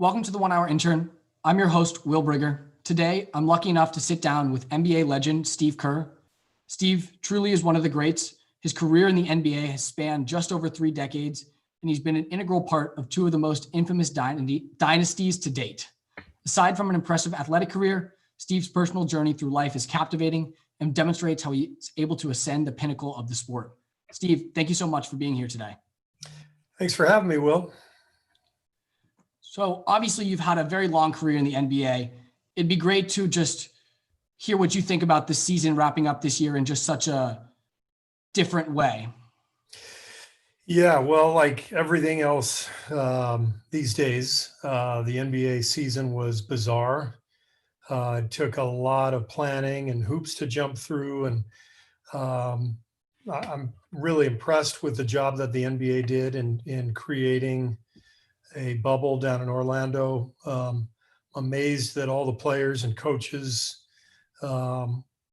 Welcome to the 1 Hour Intern. I'm your host, Will Brigger. Today, I'm lucky enough to sit down with NBA legend Steve Kerr. Steve truly is one of the greats. His career in the NBA has spanned just over 3 decades, and he's been an integral part of 2 of the most infamous dynasties to date. Aside from an impressive athletic career, Steve's personal journey through life is captivating and demonstrates how he's able to ascend the pinnacle of the sport. Steve, thank you so much for being here today. Thanks for having me, Will. So obviously you've had a very long career in the NBA. It'd be great to just hear what you think about the season wrapping up this year in just such a different way. Yeah, well, like everything else these days, the NBA season was bizarre. It took a lot of planning and hoops to jump through, and I'm really impressed with the job that the NBA did in creating a bubble down in Orlando. Amazed that all the players and coaches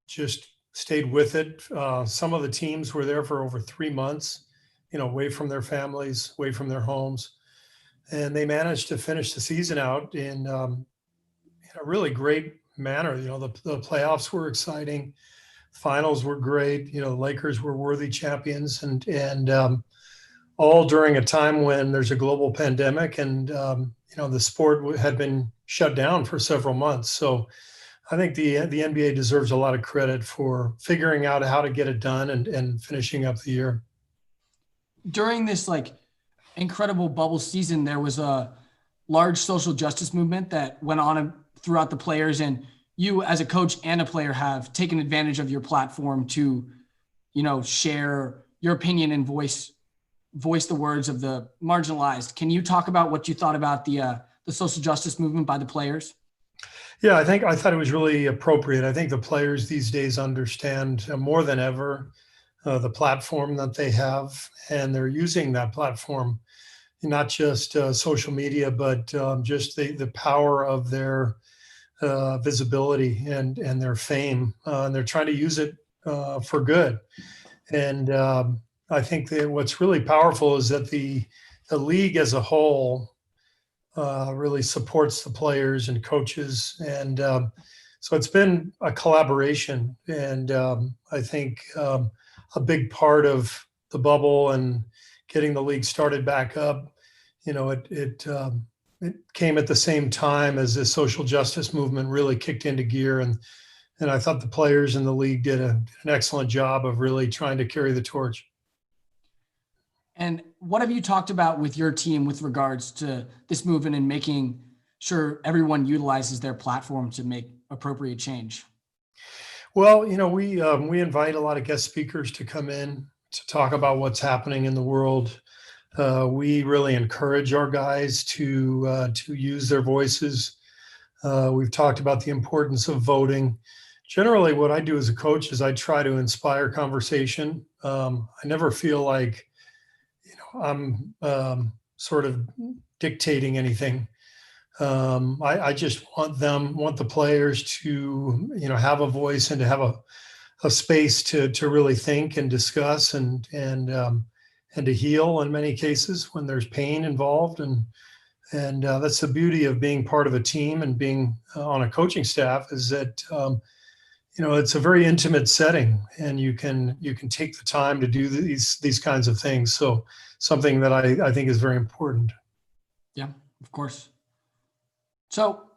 just stayed with it. Some of the teams were there for over 3 months, away from their families, away from their homes. And they managed to finish the season out in a really great manner. The playoffs were exciting. Finals were great. The Lakers were worthy champions, and all during a time when there's a global pandemic, and the sport had been shut down for several months. So I think the NBA deserves a lot of credit for figuring out how to get it done and finishing up the year. During this incredible bubble season, there was a large social justice movement that went on throughout the players, and you as a coach and a player have taken advantage of your platform to, share your opinion and voice the words of the marginalized. Can you talk about what you thought about the social justice movement by the players? Yeah, I thought it was really appropriate. I think the players these days understand more than ever the platform that they have, and they're using that platform, not just social media, but just the power of their visibility and their fame, and they're trying to use it for good. And I think that what's really powerful is that the league as a whole really supports the players and coaches, and so it's been a collaboration. And I think a big part of the bubble and getting the league started back up, it came at the same time as the social justice movement really kicked into gear, and I thought the players in the league did an excellent job of really trying to carry the torch. And what have you talked about with your team with regards to this movement and making sure everyone utilizes their platform to make appropriate change? Well, we invite a lot of guest speakers to come in to talk about what's happening in the world. We really encourage our guys to use their voices. We've talked about the importance of voting. Generally, what I do as a coach is I try to inspire conversation. I never feel like I'm sort of dictating anything. I just want the players to, have a voice and to have a space to really think and discuss and to heal in many cases when there's pain involved. And that's the beauty of being part of a team and being on a coaching staff, is that, it's a very intimate setting, and you can take the time to do these kinds of things. So something that I think is very important. Yeah, of course. So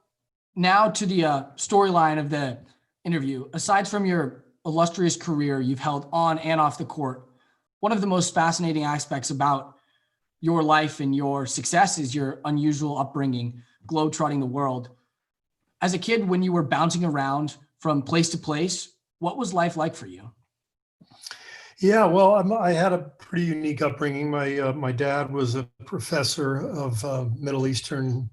now to the storyline of the interview. Aside from your illustrious career you've held on and off the court, one of the most fascinating aspects about your life and your success is your unusual upbringing, globetrotting the world. As a kid, when you were bouncing around from place to place, what was life like for you? Yeah, well, I had a pretty unique upbringing. My dad was a professor of Middle Eastern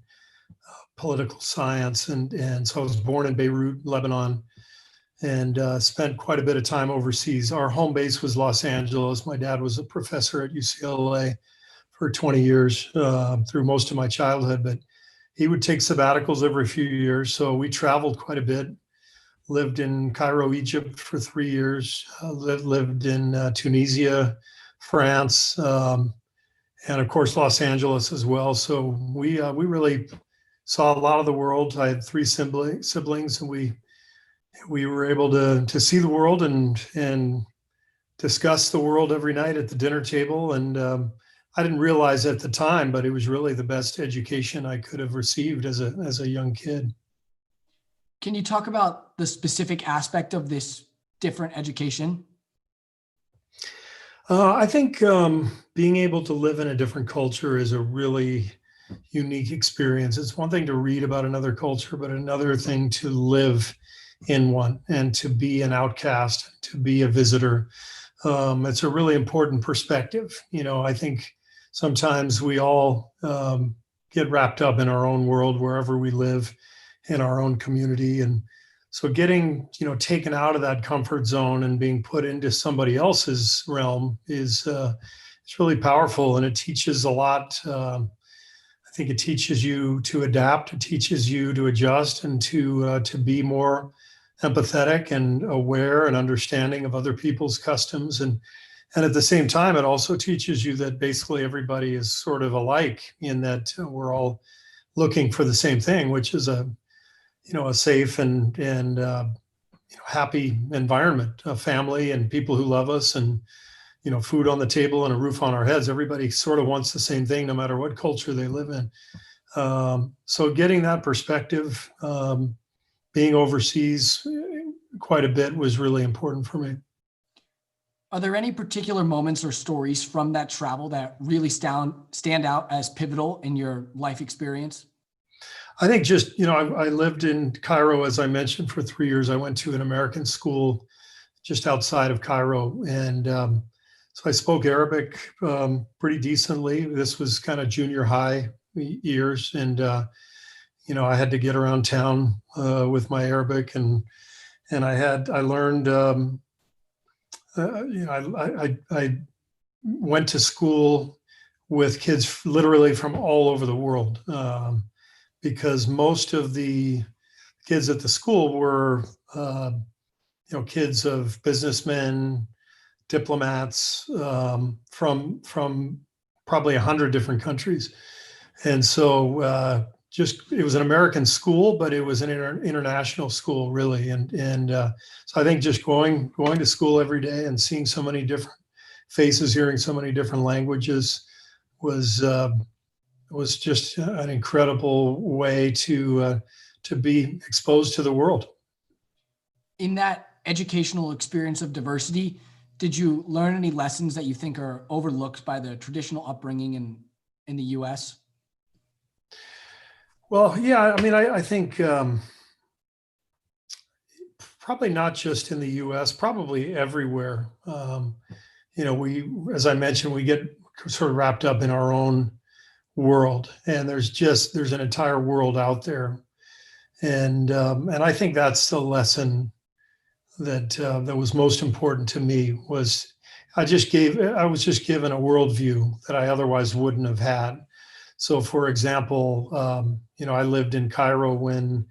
political science, and so I was born in Beirut, Lebanon, and spent quite a bit of time overseas. Our home base was Los Angeles. My dad was a professor at UCLA for 20 years through most of my childhood, but he would take sabbaticals every few years, so we traveled quite a bit. Lived in Cairo, Egypt for 3 years, lived in Tunisia, France, and of course, Los Angeles as well. So we really saw a lot of the world. I had three siblings, and we were able to see the world and discuss the world every night at the dinner table. And I didn't realize at the time, but it was really the best education I could have received as a young kid. Can you talk about the specific aspect of this different education? I think being able to live in a different culture is a really unique experience. It's one thing to read about another culture, but another thing to live in one and to be an outcast, to be a visitor. It's a really important perspective. I think sometimes we all get wrapped up in our own world wherever we live in our own community. And so getting, taken out of that comfort zone and being put into somebody else's realm is it's really powerful, and it teaches a lot. I think it teaches you to adapt. It teaches you to adjust and to be more empathetic and aware and understanding of other people's customs. And at the same time, it also teaches you that basically everybody is sort of alike, in that we're all looking for the same thing, which is a safe and happy environment, a family and people who love us, and food on the table and a roof on our heads. Everybody sort of wants the same thing, no matter what culture they live in. So getting that perspective, being overseas quite a bit, was really important for me. Are there any particular moments or stories from that travel that really stand out as pivotal in your life experience? I think just, I lived in Cairo, as I mentioned, for 3 years. I went to an American school just outside of Cairo. And so I spoke Arabic pretty decently. This was kind of junior high years. And, I had to get around town with my Arabic. And I learned, I went to school with kids literally from all over the world. Because most of the kids at the school were, kids of businessmen, diplomats, from probably 100 different countries. And so it was an American school, but it was an international school, really. And so I think just going to school every day and seeing so many different faces, hearing so many different languages was just an incredible way to be exposed to the world. In that educational experience of diversity, did you learn any lessons that you think are overlooked by the traditional upbringing in the U.S.? Well, yeah, I mean, I think probably not just in the U.S., probably everywhere. As I mentioned, we get sort of wrapped up in our own world, and there's an entire world out there. And I think that's the lesson that was most important to me. Was I was just given a worldview that I otherwise wouldn't have had. So, for example, I lived in Cairo when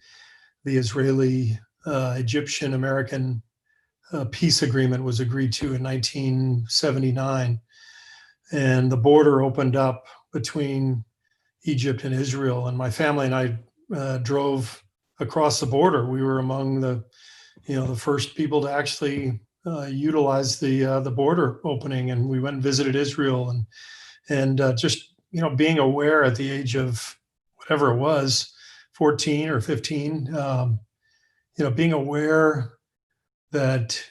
the Israeli Egyptian American peace agreement was agreed to in 1979, and the border opened up between Egypt and Israel. And my family and I drove across the border. We were among the first people to actually utilize the border opening, and we went and visited Israel, and just being aware at the age of whatever it was, 14 or 15, being aware that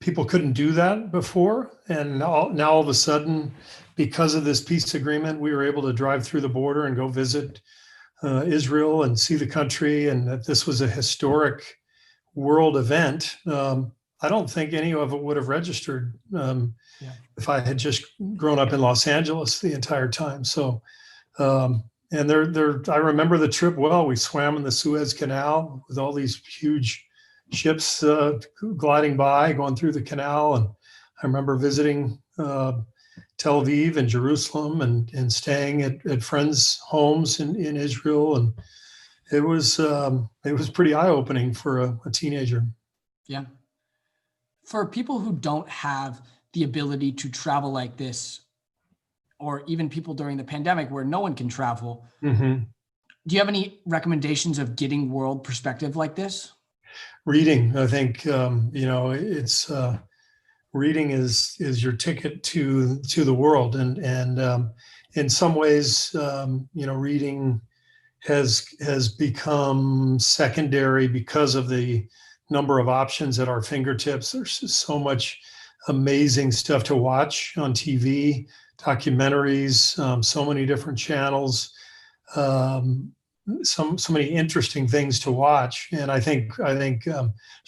people couldn't do that before, and now all of a sudden, because of this peace agreement, we were able to drive through the border and go visit Israel and see the country, and that this was a historic world event. I don't think any of it would have registered if I had just grown up in Los Angeles the entire time. So, and I remember the trip well. We swam in the Suez Canal with all these huge ships gliding by, going through the canal. And I remember visiting Tel Aviv and Jerusalem and staying at friends' homes in Israel. And it was pretty eye-opening for a teenager. Yeah. For people who don't have the ability to travel like this, or even people during the pandemic where no one can travel, Mm-hmm. Do you have any recommendations of getting world perspective like this? Reading, I think, it's reading is your ticket to the world, and in some ways, reading has become secondary because of the number of options at our fingertips. There's just so much amazing stuff to watch on TV, documentaries, so many different channels, um, so many interesting things to watch. And I think there's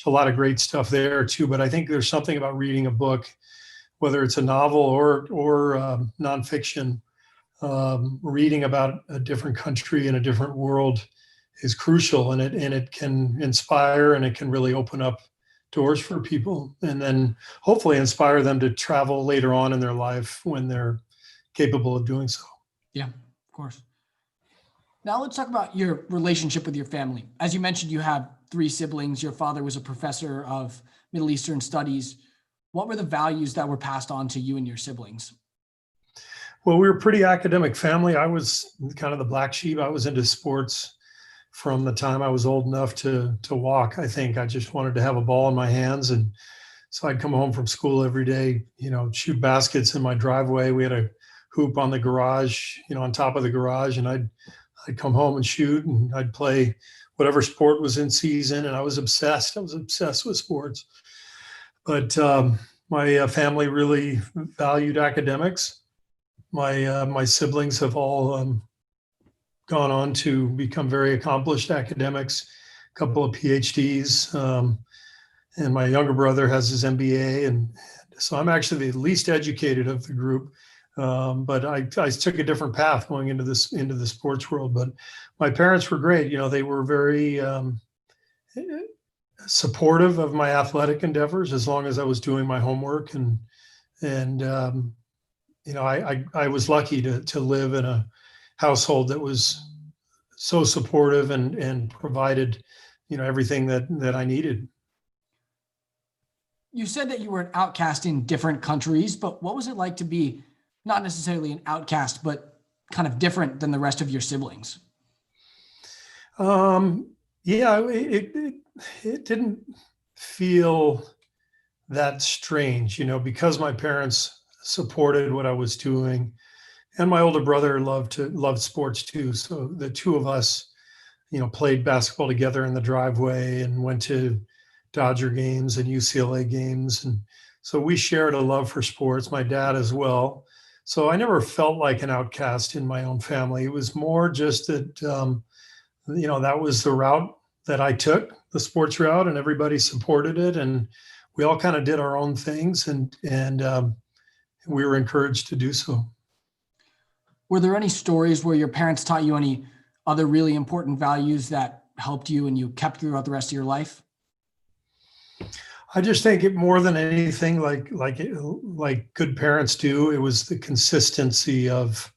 a lot of great stuff there too. But I think there's something about reading a book, whether it's a novel or nonfiction, reading about a different country and a different world is crucial, and it can inspire, and it can really open up doors for people, and then hopefully inspire them to travel later on in their life when they're capable of doing so. Yeah, of course. Now let's talk about your relationship with your family. As you mentioned, you have three siblings. Your father was a professor of Middle Eastern studies. What were the values that were passed on to you and your siblings? Well, we were a pretty academic family. I was kind of the black sheep. I was into sports from the time I was old enough to walk. I think I just wanted to have a ball in my hands, and so I'd come home from school every day, shoot baskets in my driveway. We had a hoop on the garage, on top of the garage, and I'd come home and shoot, and I'd play whatever sport was in season. And I was obsessed. I was obsessed with sports. But my family really valued academics. My siblings have all gone on to become very accomplished academics, a couple of PhDs, and my younger brother has his MBA, and so I'm actually the least educated of the group. But I took a different path going into the sports world. But my parents were great. They were very supportive of my athletic endeavors as long as I was doing my homework, and I was lucky to live in a household that was so supportive and provided everything that I needed. You said that you were an outcast in different countries, but what was it like to be not necessarily an outcast, but kind of different than the rest of your siblings? Yeah, it didn't feel that strange, because my parents supported what I was doing, and my older brother loved sports too. So the two of us, played basketball together in the driveway and went to Dodger games and UCLA games, and so we shared a love for sports. My dad as well. So I never felt like an outcast in my own family. It was more just that that was the route that I took, the sports route, and everybody supported it, and we all kind of did our own things, and we were encouraged to do so. Were there any stories where your parents taught you any other really important values that helped you and you kept throughout the rest of your life? I just think it more than anything, like good parents do, it was the consistency of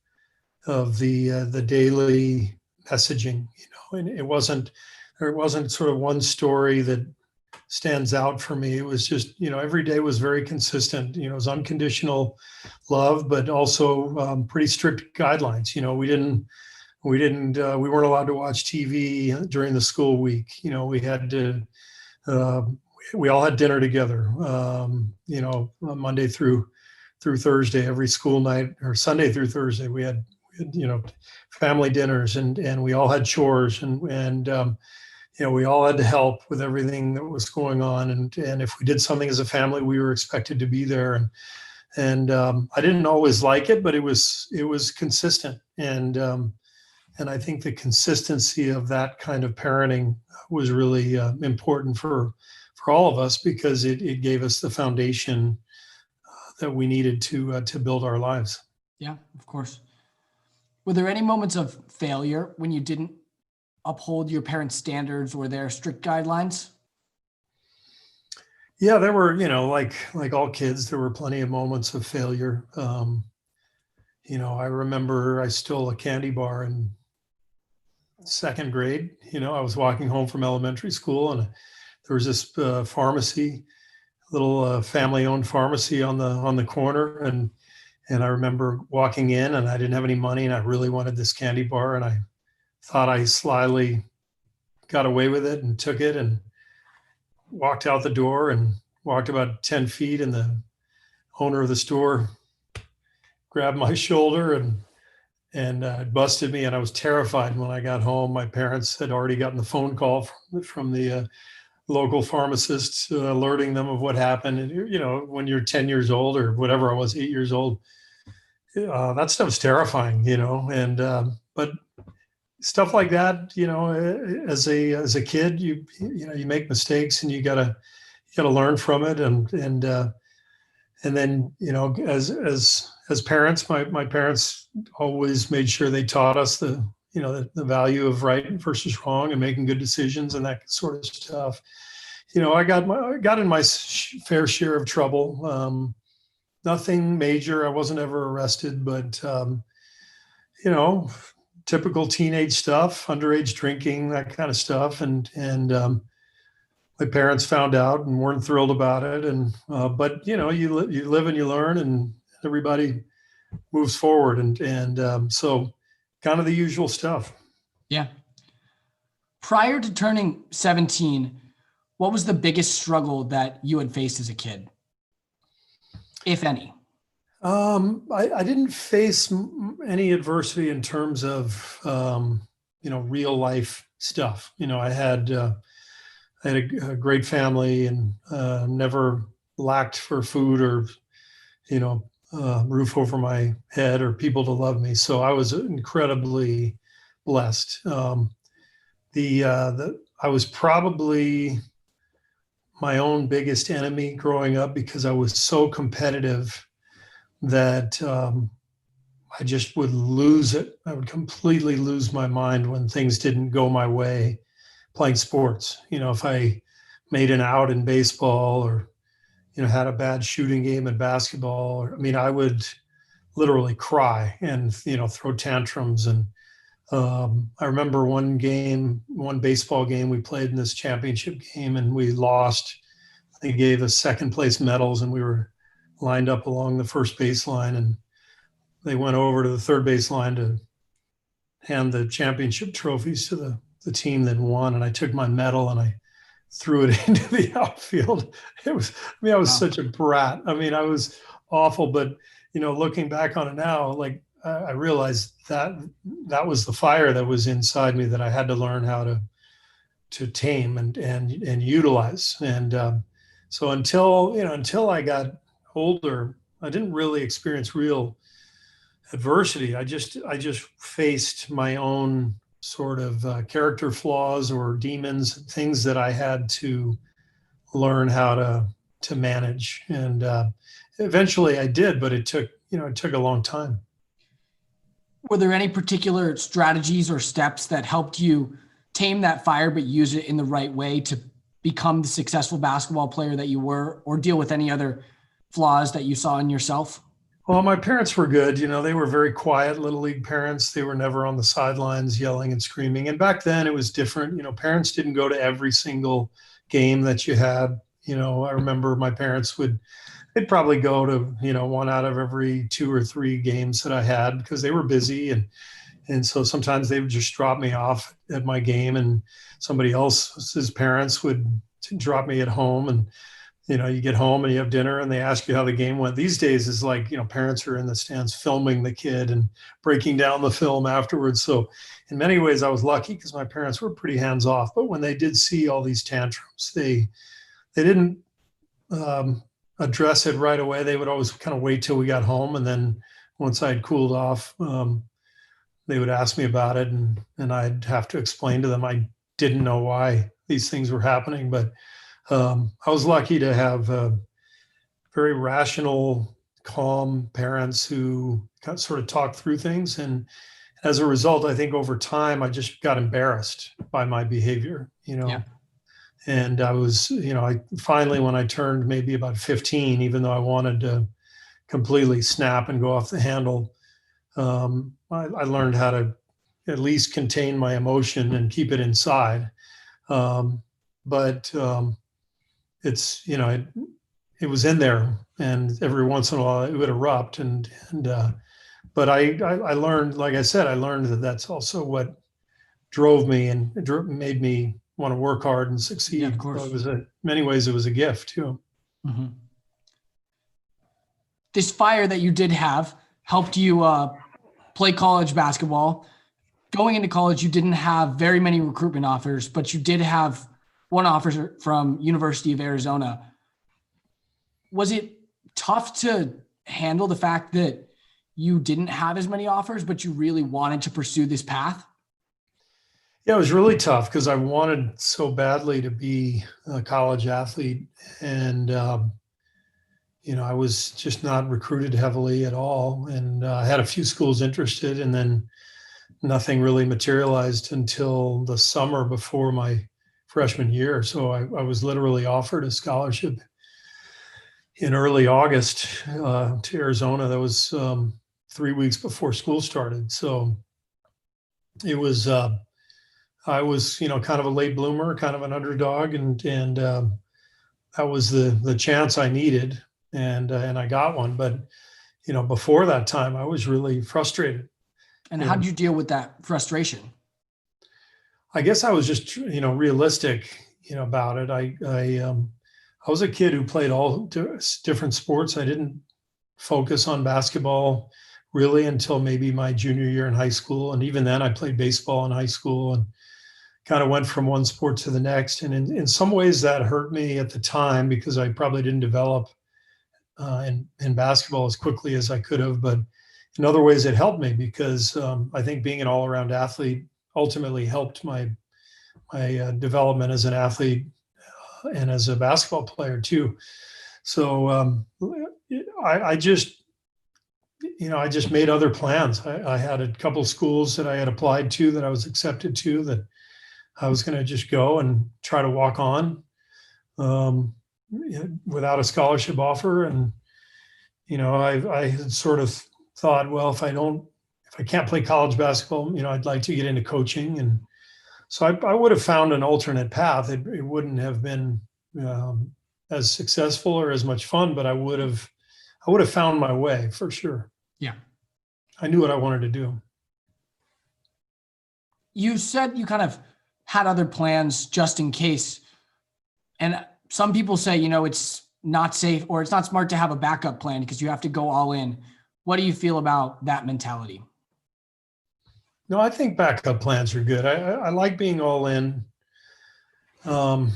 the daily messaging, and there wasn't sort of one story that stands out for me. It was just, every day was very consistent. It was unconditional love, but also pretty strict guidelines. We weren't allowed to watch TV during the school week. We had to, we all had dinner together, Monday through Thursday, every school night, or Sunday through Thursday. We had family dinners, and we all had chores, and we all had to help with everything that was going on. And if we did something as a family, we were expected to be there. And I didn't always like it, but it was consistent. And I think the consistency of that kind of parenting was really important for all of us, because it gave us the foundation that we needed to build our lives. Yeah, of course. Were there any moments of failure when you didn't uphold your parents' standards or their strict guidelines? Yeah, there were, like all kids, there were plenty of moments of failure. I remember I stole a candy bar in second grade. I was walking home from elementary school, and there was this pharmacy, little family-owned pharmacy on the corner, and I remember walking in, and I didn't have any money, and I really wanted this candy bar, and I thought I slyly got away with it and took it and walked out the door and walked about 10 feet, and the owner of the store grabbed my shoulder and busted me. And I was terrified when I got home. My parents had already gotten the phone call from the local pharmacists alerting them of what happened. And, when you're 10 years old or whatever I was, 8 years old, that stuff's terrifying, but stuff like that, as a kid, you make mistakes and you gotta learn from it. And then, as parents, my parents always made sure they taught us the value of right versus wrong and making good decisions and that sort of stuff. I got in my fair share of trouble. Nothing major. I wasn't ever arrested, but typical teenage stuff, underage drinking, that kind of stuff, and my parents found out and weren't thrilled about it. And but you live and you learn, and everybody moves forward, and so kind of the usual stuff. Yeah. Prior to turning 17, what was the biggest struggle that you had faced as a kid, if any? I didn't face any adversity in terms of real life stuff. I had a great family and never lacked for food or roof over my head or people to love me. So I was incredibly blessed. I was probably my own biggest enemy growing up because I was so competitive that I just would lose it. I would completely lose my mind when things didn't go my way playing sports. If I made an out in baseball or, had a bad shooting game in basketball, I would literally cry and, throw tantrums. And I remember one baseball game we played in this championship game and we lost. They gave us second place medals and we were lined up along the first baseline, and they went over to the third baseline to hand the championship trophies to the team that won. And I took my medal and I threw it into the outfield. I was wow. Such a brat. I was awful, but looking back on it now, like I realized that was the fire that was inside me that I had to learn how to tame and utilize. And so until I got older, I didn't really experience real adversity. I just faced my own sort of character flaws or demons, things that I had to learn how to manage. And eventually I did, but it took a long time. Were there any particular strategies or steps that helped you tame that fire, but use it in the right way to become the successful basketball player that you were, or deal with any other flaws that you saw in yourself? Well, my parents were good. They were very quiet little league parents. They were never on the sidelines yelling and screaming. And back then it was different. Parents didn't go to every single game that you had. I remember my parents they'd probably go to, one out of every 2 or 3 games that I had because they were busy. And so sometimes they would just drop me off at my game and somebody else's parents would drop me at home. And you get home and you have dinner and they ask you how the game went. These days is like, parents are in the stands filming the kid and breaking down the film afterwards. So in many ways I was lucky because my parents were pretty hands off, but when they did see all these tantrums, they didn't address it right away. They would always kind of wait till we got home. And then once I had cooled off, they would ask me about it and I'd have to explain to them I didn't know why these things were happening, but I was lucky to have very rational, calm parents who sort of talked through things. And as a result, I think over time, I just got embarrassed by my behavior, Yeah. And I was, I finally, when I turned maybe about 15, even though I wanted to completely snap and go off the handle, I learned how to at least contain my emotion and keep it inside. But it's, it was in there, and every once in a while it would erupt. But I learned, like I said, I learned that that's also what drove me and made me want to work hard and succeed. Yeah, of So course. it was many ways it was a gift too. Mhm. This fire that you did have helped you play college basketball. Going into college, you didn't have very many recruitment offers, but you did have one offer from University of Arizona. Was it tough to handle the fact that you didn't have as many offers, but you really wanted to pursue this path? Yeah, it was really tough because I wanted so badly to be a college athlete, and I was just not recruited heavily at all, and I had a few schools interested, and then nothing really materialized until the summer before my freshman year. So I was literally offered a scholarship in early August to Arizona. That was 3 weeks before school started. So it was I was kind of a late bloomer, kind of an underdog, and that was the chance I needed, and I got one. But before that time, I was really frustrated. And You how know, did you deal with that frustration? I guess I was just realistic about it. I was a kid who played all different sports. I didn't focus on basketball really until maybe my junior year in high school, and even then I played baseball in high school and kind of went from one sport to the next. And in some ways that hurt me at the time because I probably didn't develop in basketball as quickly as I could have. But in other ways, it helped me because I think being an all-around athlete ultimately helped my development as an athlete and as a basketball player too. So I just I just made other plans. I had a couple of schools that I had applied to that I was accepted to that I was going to just go and try to walk on um, without a scholarship offer. And I had sort of thought, well, if I can't play college basketball, I'd like to get into coaching. And so I would have found an alternate path. It wouldn't have been um, as successful or as much fun, but I would have found my way for sure. Yeah. I knew what I wanted to do. You said you kind of had other plans just in case. And some people say, it's not safe or it's not smart to have a backup plan because you have to go all in. What do you feel about that mentality? No, I think backup plans are good. I like being all in. Um,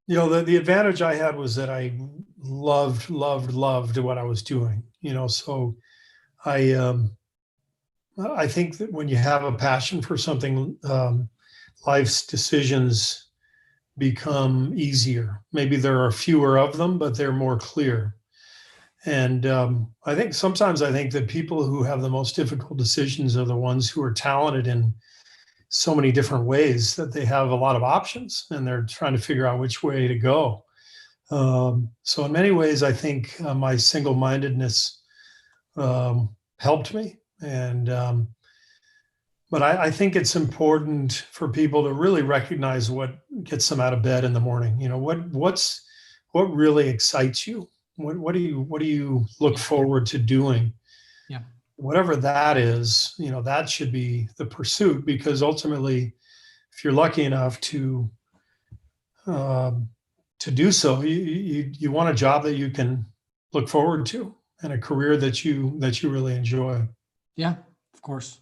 the advantage I had was that I loved what I was doing. So I I think that when you have a passion for something, life's decisions become easier. Maybe there are fewer of them, but they're more clear. And I think that people who have the most difficult decisions are the ones who are talented in so many different ways that they have a lot of options and they're trying to figure out which way to go. So in many ways, I think my single-mindedness helped me. And but I think it's important for people to really recognize what gets them out of bed in the morning. What really excites you? What do you look Yeah. forward to doing? Yeah. Whatever that is, that should be the pursuit, because ultimately, if you're lucky enough um, to do so, you want a job that you can look forward to and a career that you really enjoy. Yeah, of course.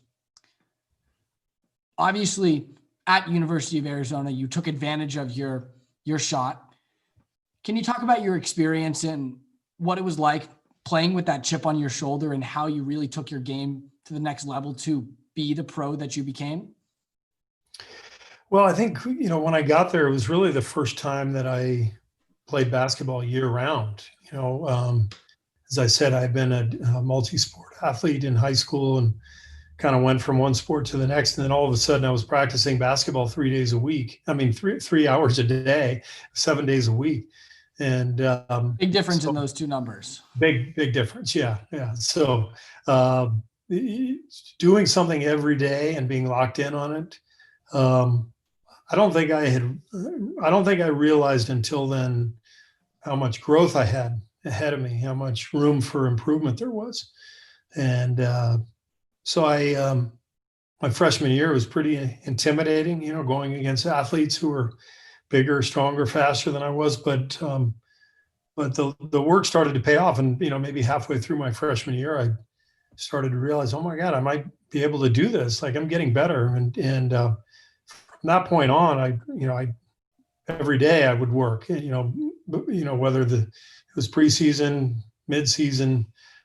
Obviously, at University of Arizona, you took advantage of your shot. Can you talk about your experience and what it was like playing with that chip on your shoulder and how you really took your game to the next level to be the pro that you became? Well, I think when I got there, it was really the first time that I played basketball year round. As I said, I've been a multi-sport athlete in high school and kind of went from one sport to the next, and then all of a sudden I was practicing basketball 3 days a week. I mean, three hours a day, 7 days a week, and Big difference in so those two numbers. big difference. Yeah, yeah. So um, doing something every day and being locked in on it. Um, I don't think I had. I don't think I realized until then how much growth I had ahead of me, how much room for improvement there was, and so my freshman year was pretty intimidating, going against athletes who were bigger, stronger, faster than I was. But the work started to pay off. And, maybe halfway through my freshman year, I started to realize, oh my God, I might be able to do this. Like, I'm getting better. And from that point on, I every day I would work, whether it was preseason, mid-season,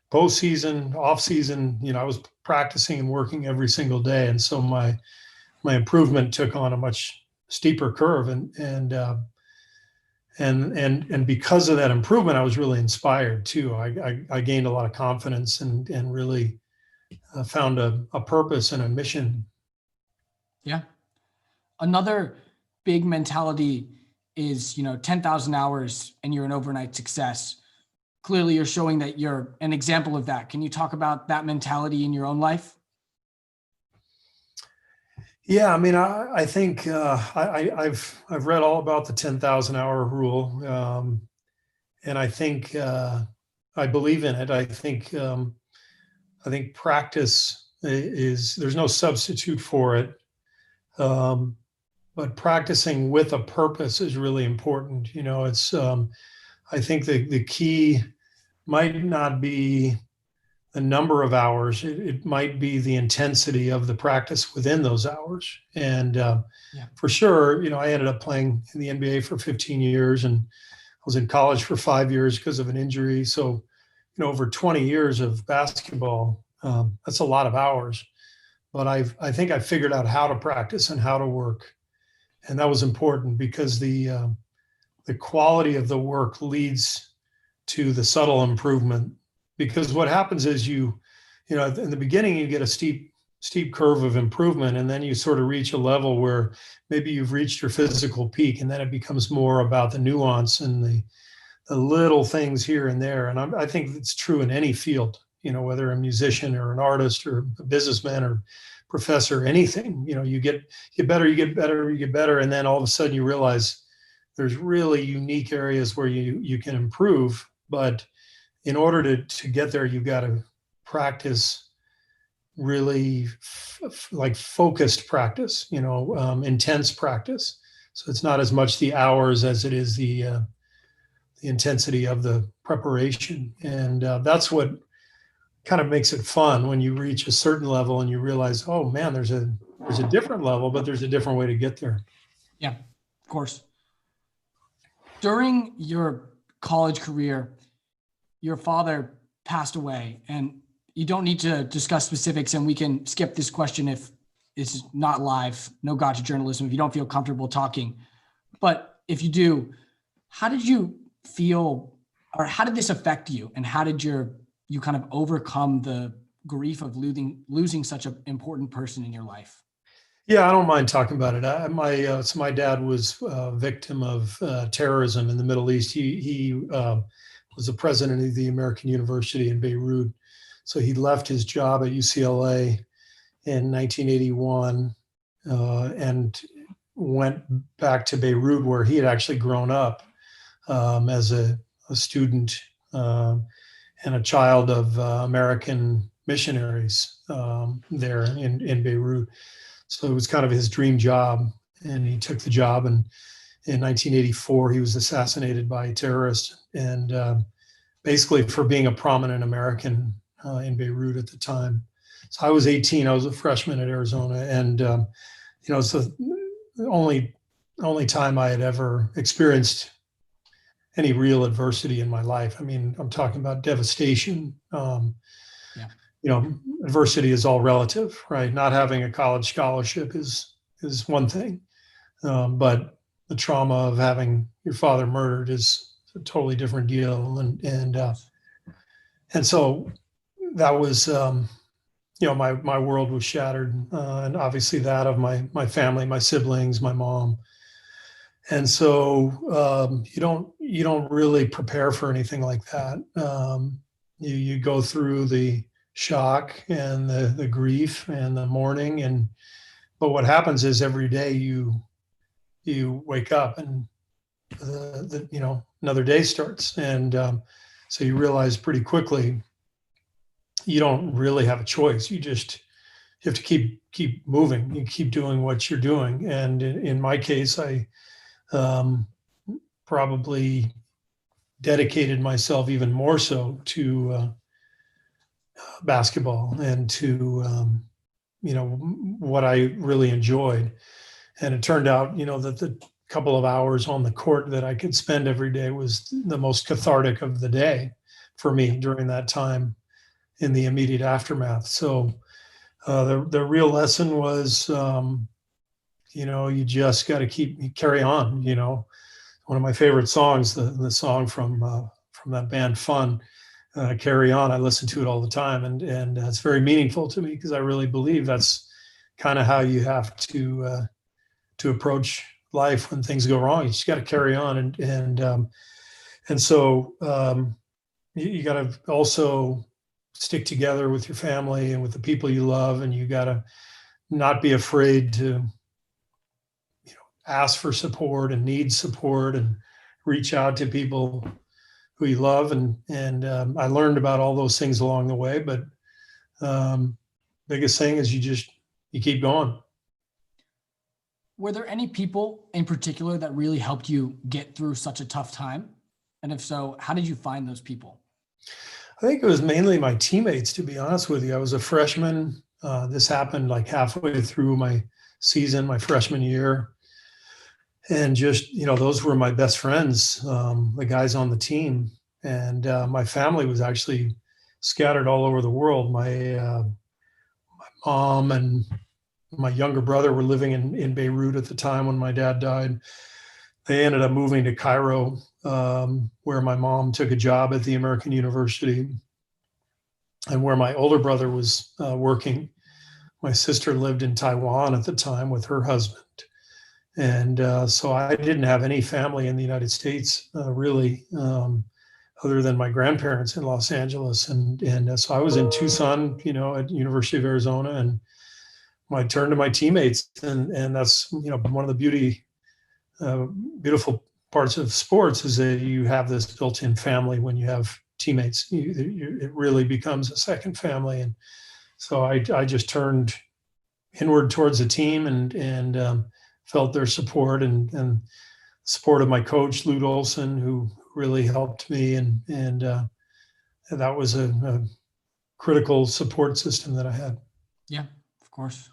postseason, off-season, I was practicing and working every single day. And so my improvement took on a much steeper curve. And because of that improvement, I was really inspired too. I gained a lot of confidence and really found a purpose and a mission. Yeah. Another big mentality is, 10,000 hours and you're an overnight success. Clearly you're showing that you're an example of that. Can you talk about that mentality in your own life? Yeah, I mean, I think I've read all about the 10,000 hour rule, and I think I believe in it. I think practice is there's no substitute for it, but practicing with a purpose is really important. It's I think the key might not be the number of hours. It might be the intensity of the practice within those hours. And for sure, I ended up playing in the NBA for 15 years, and I was in college for 5 years because of an injury. So, over 20 years of basketball, that's a lot of hours. But I think I figured out how to practice and how to work, and that was important because the quality of the work leads to the subtle improvement. Because what happens is in the beginning, you get a steep curve of improvement, and then you sort of reach a level where maybe you've reached your physical peak, and then it becomes more about the nuance and the little things here and there. And I think it's true in any field, whether a musician or an artist or a businessman or professor, anything, you get better, you get better, you get better. And then all of a sudden you realize there's really unique areas where you can improve. But in order to get there, you've got to practice really like focused practice, intense practice. So it's not as much the hours as it is the intensity of the preparation. And that's what kind of makes it fun when you reach a certain level and you realize, oh man, there's a different level, but there's a different way to get there. Yeah, of course. During your college career, your father passed away, and you don't need to discuss specifics, and we can skip this question if it's not live, no gotcha journalism, if you don't feel comfortable talking. But if you do, how did you feel, or how did this affect you? And how did you kind of overcome the grief of losing such an important person in your life? Yeah, I don't mind talking about it. My dad was a victim of terrorism in the Middle East. He was the president of the American University in Beirut. So he left his job at UCLA in 1981 and went back to Beirut, where he had actually grown up as a student and a child of American missionaries there in Beirut. So it was kind of his dream job, and he took the job. And in 1984, he was assassinated by a terrorist, and basically for being a prominent American in Beirut at the time. So I was 18. I was a freshman at Arizona, and it's the only time I had ever experienced any real adversity in my life. I mean, I'm talking about devastation. Adversity is all relative, right? Not having a college scholarship is one thing, but the trauma of having your father murdered is a totally different deal. And so that was, my world was shattered, and obviously that of my family, my siblings, my mom. And so you don't really prepare for anything like that. You go through the shock and the grief and the mourning, but what happens is every day you wake up and another day starts, and so you realize pretty quickly you don't really have a choice. You just have to keep moving. You keep doing what you're doing. And in my case, I probably dedicated myself even more so to basketball and to what I really enjoyed. And it turned out, that the couple of hours on the court that I could spend every day was the most cathartic of the day for me during that time in the immediate aftermath. So the real lesson was, you just got to carry on. One of my favorite songs, the song from that band Fun, Carry On. I listen to it all the time, and it's very meaningful to me because I really believe that's kind of how you have to approach life when things go wrong. You just got to carry on, and so you got to also stick together with your family and with the people you love, and you got to not be afraid to ask for support and need support and reach out to people who you love. And I learned about all those things along the way, but biggest thing is you keep going. Were there any people in particular that really helped you get through such a tough time? And if so, how did you find those people? I think it was mainly my teammates, to be honest with you. I was a freshman. This happened like halfway through my season, my freshman year. And those were my best friends, the guys on the team. And my family was actually scattered all over the world. My mom and my younger brother were living in Beirut at the time when my dad died. They ended up moving to Cairo, where my mom took a job at the American University and where my older brother was working. My sister lived in Taiwan at the time with her husband. And so I didn't have any family in the United States, really, other than my grandparents in Los Angeles. And so I was in Tucson, at University of Arizona, and I turned to my teammates. And that's, one of the beautiful parts of sports is that you have this built-in family when you have teammates. It really becomes a second family. And so I just turned inward towards the team and felt their support and support of my coach, Lute Olson, who really helped me. And that was a critical support system that I had. Yeah, of course.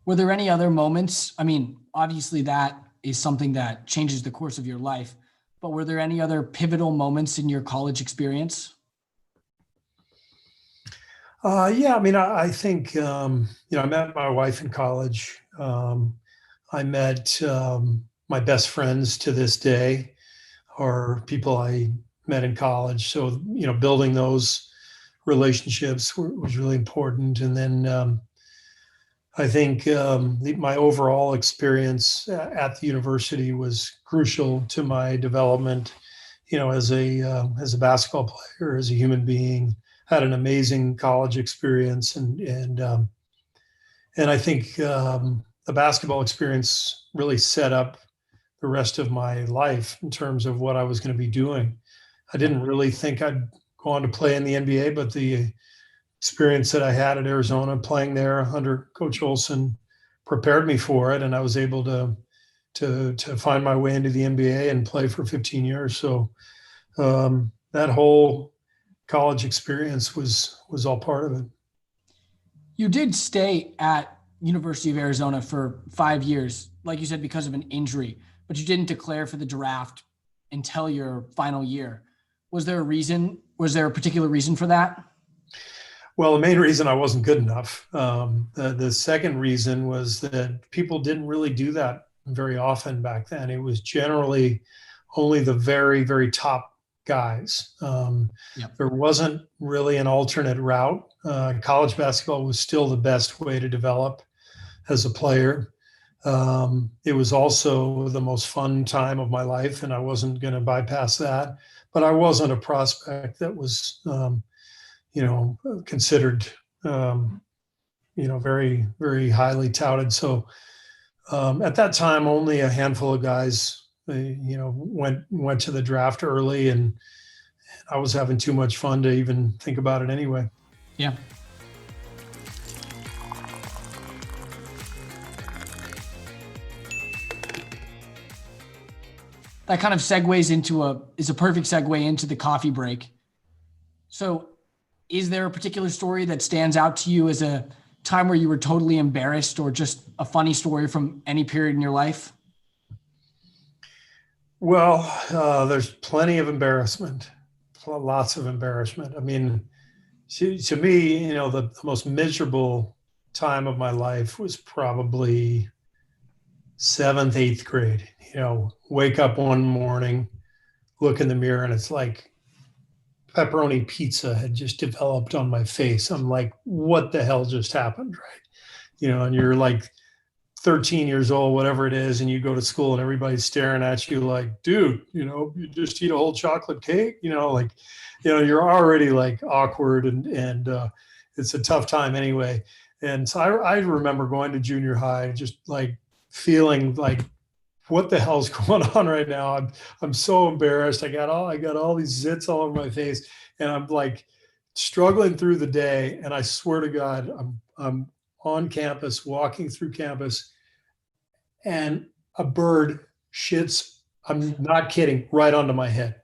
Were there any other moments? I mean, obviously that is something that changes the course of your life, but were there any other pivotal moments in your college experience? Yeah, I mean, I think, I met my wife in college. I met my best friends to this day are people I met in college. So, building those relationships was really important. And then I think my overall experience at the university was crucial to my development, as a basketball player, as a human being. Had an amazing college experience, and I think the basketball experience really set up the rest of my life in terms of what I was going to be doing. I didn't really think I'd go on to play in the NBA, but the experience that I had at Arizona playing there under Coach Olson prepared me for it, and I was able to find my way into the NBA and play for 15 years. So that whole college experience was all part of it. You did stay at University of Arizona for 5 years, like you said, because of an injury, but you didn't declare for the draft until your final year. Was there a reason? Was there a particular reason for that? Well, the main reason I wasn't good enough. The second reason was that people didn't really do that very often back then. It was generally only the very, very top guys. Yep. There wasn't really an alternate route. College basketball was still the best way to develop as a player. It was also the most fun time of my life, and I wasn't going to bypass that. But I wasn't a prospect that was, considered, very, very highly touted. So at that time, only a handful of guys, went to the draft early, and I was having too much fun to even think about it anyway. Yeah. that kind of is a perfect segue into the coffee break. So is there a particular story that stands out to you as a time where you were totally embarrassed, or just a funny story from any period in your life? Well, there's plenty of embarrassment, lots of embarrassment. I mean, to me, the most miserable time of my life was probably seventh, eighth grade. Wake up one morning, look in the mirror, and it's like pepperoni pizza had just developed on my face. I'm like, what the hell just happened, right? And you're like 13 years old, whatever it is, and you go to school and everybody's staring at you like, dude, you just eat a whole chocolate cake, you're already like awkward, and it's a tough time anyway. And so I remember going to junior high, just like feeling like, what the hell's going on right now? I'm so embarrassed. I got all these zits all over my face, and I'm like struggling through the day. And I swear to God, I'm on campus, walking through campus, and a bird shits, I'm not kidding, right onto my head.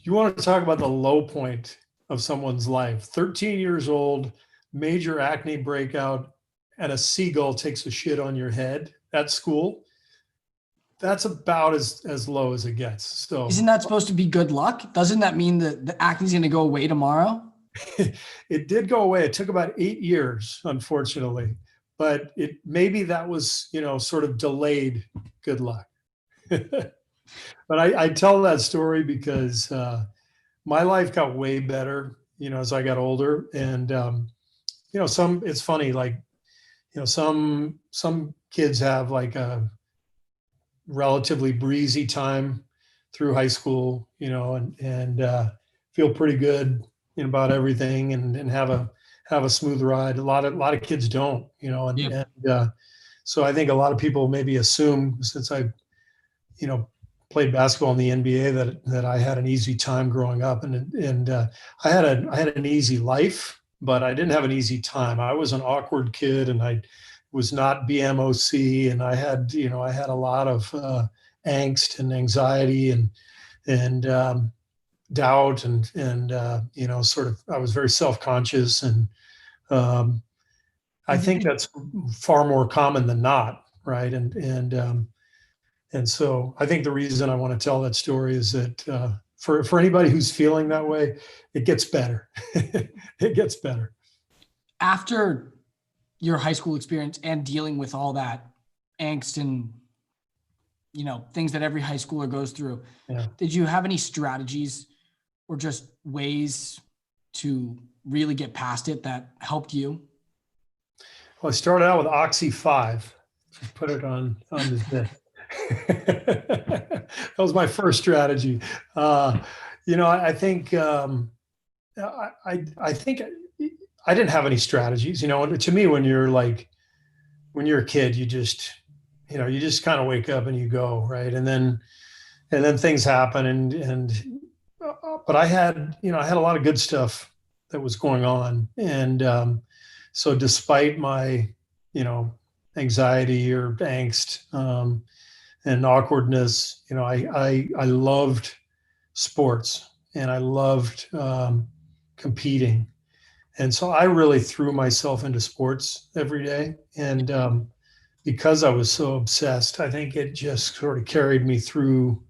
You want to talk about the low point of someone's life? 13 years old, major acne breakout, and a seagull takes a shit on your head at school. That's about as low as it gets. So isn't that supposed to be good luck? Doesn't that mean that the acne's going to go away tomorrow? It did go away. It took about 8 years, unfortunately, but maybe that was, sort of delayed good luck. But I tell that story because my life got way better, as I got older. And, it's funny, like, some kids have like a relatively breezy time through high school, and feel pretty good about everything, and have a smooth ride. A lot of kids don't, and so I think a lot of people maybe assume, since I, played basketball in the NBA, that I had an easy time growing up, and I had an easy life, but I didn't have an easy time. I was an awkward kid, and I was not BMOC, and I had a lot of angst and anxiety and doubt, and sort of, I was very self-conscious, and I think that's far more common than not, right? And so I think the reason I want to tell that story is that for anybody who's feeling that way, it gets better. It gets better. After your high school experience and dealing with all that angst and, things that every high schooler goes through, did you have any strategies or just ways to really get past it that helped you? Well, I started out with Oxy 5. Put it on this bit. That was my first strategy. I think I think I didn't have any strategies. To me, when you're a kid, you just kind of wake up and you go, right, and then things happen, but I had a lot of good stuff that was going on, and so despite my anxiety or angst, and awkwardness, I loved sports, and I loved competing. And so I really threw myself into sports every day. And because I was so obsessed, I think it just sort of carried me through,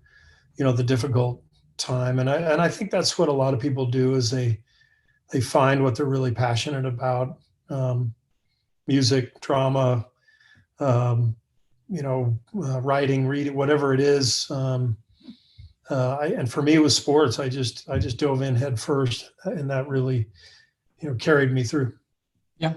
the difficult time. And I think that's what a lot of people do, is they find what they're really passionate about, music, drama, writing, reading, whatever it is. And for me, it was sports. I just dove in head first, and that really, carried me through. Yeah.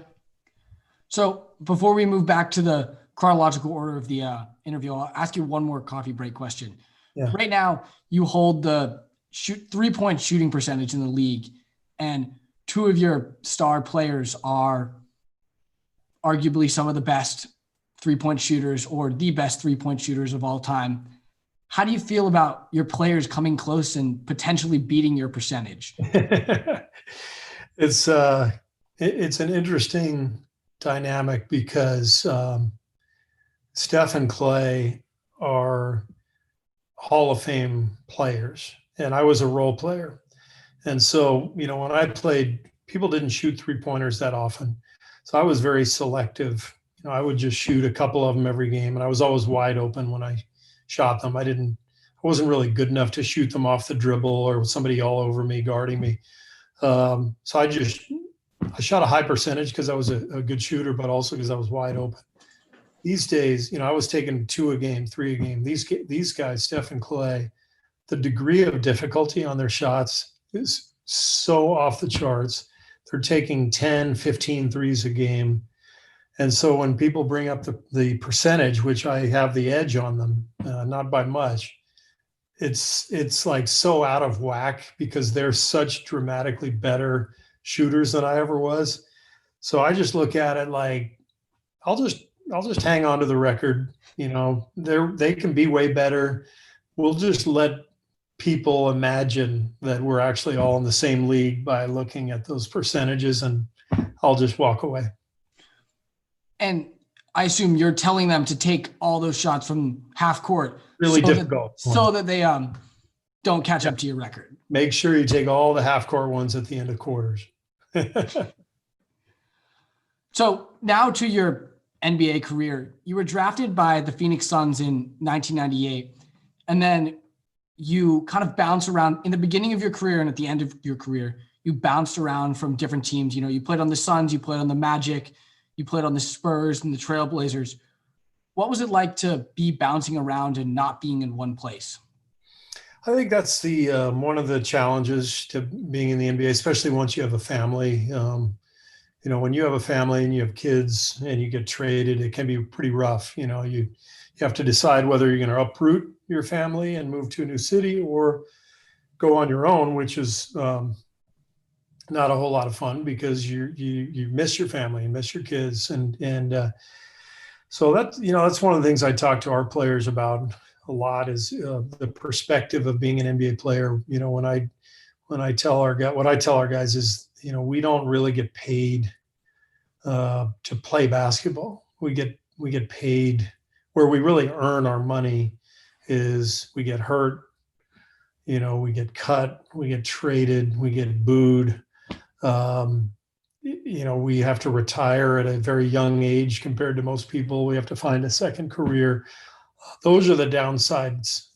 So before we move back to the chronological order of the interview, I'll ask you one more coffee break question. Yeah. Right now, you hold the 3-point shooting percentage in the league, and two of your star players are arguably some of the best 3-point shooters, or the best 3-point shooters of all time. How do you feel about your players coming close and potentially beating your percentage? It's an interesting dynamic, because Steph and Clay are Hall of Fame players, and I was a role player. And so, when I played, people didn't shoot 3-pointers that often. So I was very selective. I would just shoot a couple of them every game, and I was always wide open when I shot them. I wasn't really good enough to shoot them off the dribble or with somebody all over me guarding me. So I shot a high percentage because I was a good shooter, but also because I was wide open. These days, I was taking 2 a game, 3 a game. These guys, Steph and Clay, the degree of difficulty on their shots is so off the charts. They're taking 10, 15 threes a game. And so when people bring up the percentage, which I have the edge on them, not by much, it's like so out of whack because they're such dramatically better shooters than I ever was. So I just look at it like, I'll just hang on to the record. They can be way better. We'll just let people imagine that we're actually all in the same league by looking at those percentages, and I'll just walk away. And I assume you're telling them to take all those shots from half court. Really difficult. So that they don't catch up to your record. Make sure you take all the half court ones at the end of quarters. So now to your NBA career. You were drafted by the Phoenix Suns in 1998, and then you kind of bounce around in the beginning of your career and at the end of your career. You bounced around from different teams. You played on the Suns, you played on the Magic, you played on the Spurs and the Trailblazers. What was it like to be bouncing around and not being in one place? I think that's the one of the challenges to being in the NBA, especially once you have a family. When you have a family and you have kids and you get traded, it can be pretty rough. You have to decide whether you're going to uproot your family and move to a new city or go on your own, which is not a whole lot of fun because you miss your family, you miss your kids, and so that's one of the things I talk to our players about a lot is the perspective of being an NBA player. When I tell our guys is we don't really get paid to play basketball. We get paid where we really earn our money is we get hurt, we get cut, we get traded, we get booed. We have to retire at a very young age compared to most people. We have to find a second career. Those are the downsides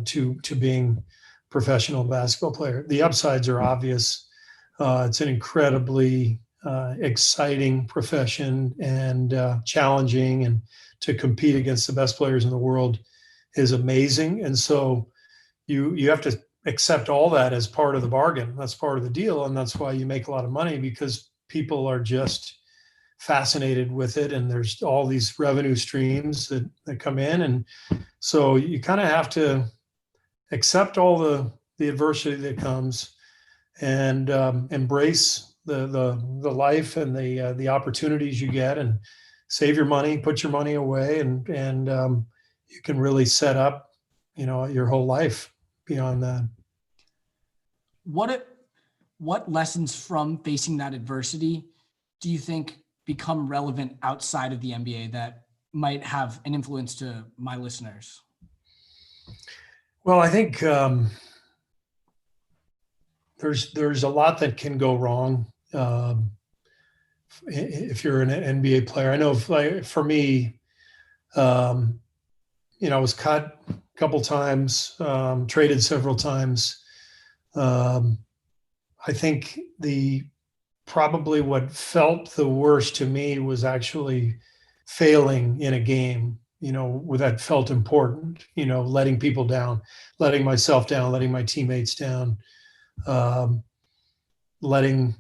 to being a professional basketball player. The upsides are obvious. It's an incredibly exciting profession and challenging, and to compete against the best players in the world is amazing. And so you have to accept all that as part of the bargain. That's part of the deal. And that's why you make a lot of money, because people are just fascinated with it. And there's all these revenue streams that come in. And so you kind of have to accept all the adversity that comes and embrace the life and the opportunities you get, and save your money, put your money away, and you can really set up, your whole life beyond that. What lessons from facing that adversity do you think become relevant outside of the NBA that might have an influence to my listeners? Well, I think there's a lot that can go wrong if you're an NBA player. I know for me, I was cut a couple times, traded several times. I think probably what felt the worst to me was actually failing in a game, that felt important, letting people down, letting myself down, letting my teammates down, letting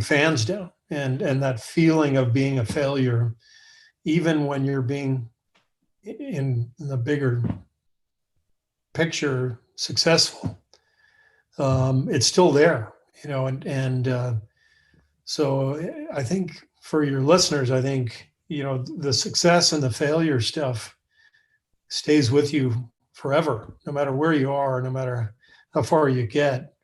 fans down, and that feeling of being a failure, even when you're being in the bigger picture successful, it's still there, so I think for your listeners, I think, the success and the failure stuff stays with you forever, no matter where you are, no matter how far you get.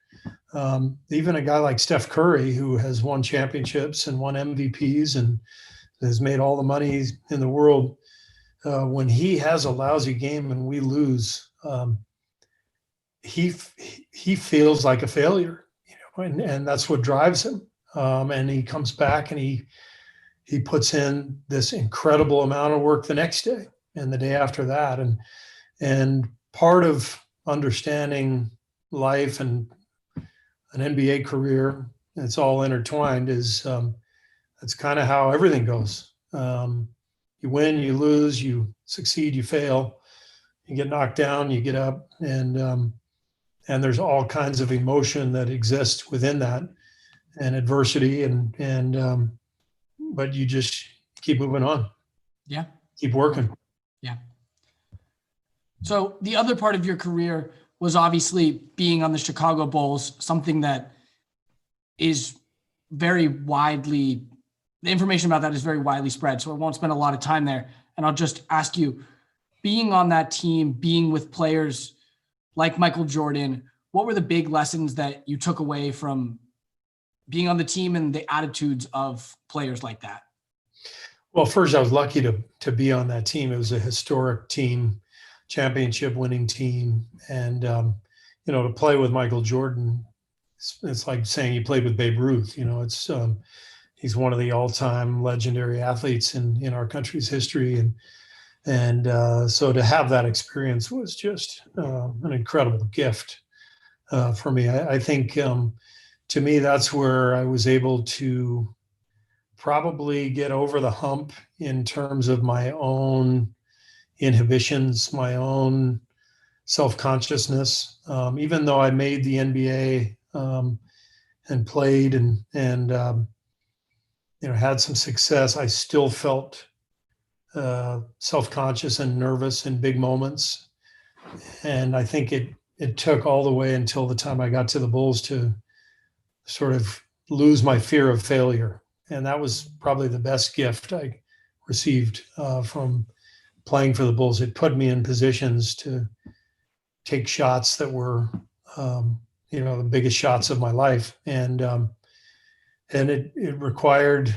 Even a guy like Steph Curry, who has won championships and won MVPs and has made all the money in the world, when he has a lousy game and we lose, he he feels like a failure, and that's what drives him. And he comes back and he puts in this incredible amount of work the next day and the day after that. And part of understanding life and an NBA career, it's all intertwined, is that's kind of how everything goes. You win, you lose, you succeed, you fail, you get knocked down, you get up, and there's all kinds of emotion that exists within that, and adversity, and but you just keep moving on. Yeah. Keep working. Yeah. So the other part of your career was obviously being on the Chicago Bulls, something that is very widely, the information about that is very widely spread. So I won't spend a lot of time there. And I'll just ask you, being on that team, being with players like Michael Jordan, what were the big lessons that you took away from being on the team and the attitudes of players like that? Well, first, I was lucky to be on that team. It was a historic team, championship winning team. And, to play with Michael Jordan, it's like saying you played with Babe Ruth. He's one of the all-time legendary athletes in our country's history. And so to have that experience was just an incredible gift for me. I think, to me, that's where I was able to probably get over the hump in terms of my own inhibitions, my own self-consciousness. Even though I made the NBA and played and had some success, I still felt self-conscious and nervous in big moments. And I think it took all the way until the time I got to the Bulls to sort of lose my fear of failure. And that was probably the best gift I received from playing for the Bulls. It put me in positions to take shots that were, the biggest shots of my life. And it required